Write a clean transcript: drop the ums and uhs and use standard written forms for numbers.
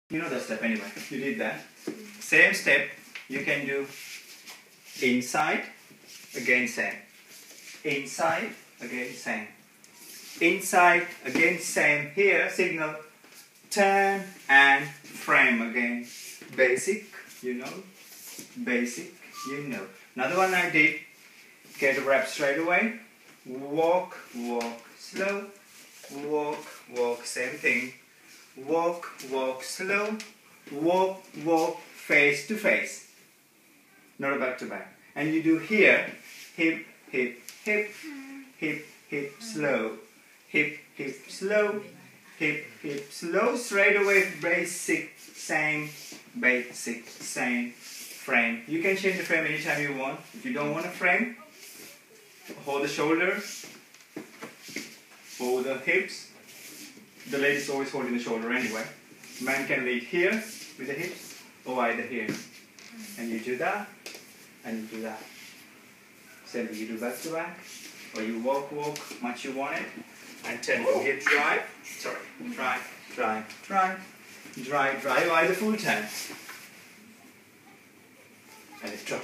You know that step anyway. You did that. Same step. You can do inside, again same. Inside, again same. Inside, again same. Here, signal, turn and frame again. Basic, you know. Basic, you know. Another one I did. Get a wrap straight away. Walk, walk, slow. Walk, walk, same thing. Walk, walk, slow. Walk, walk, face to face. Not a back to back. And you do here, hip, hip, hip, hip, hip, slow. Hip, hip, slow. Hip, hip, slow. Straight away, basic, same frame. You can change the frame anytime you want. If you don't want a frame, hold the shoulders, hold the hips. The lady's always holding the shoulder anyway. Man can lead here with the hips or either here. And you do that, and you do that. Same thing, you do back to back, or you walk, much you want it, and turn from here, drive, drive, either full turn. And it's drop.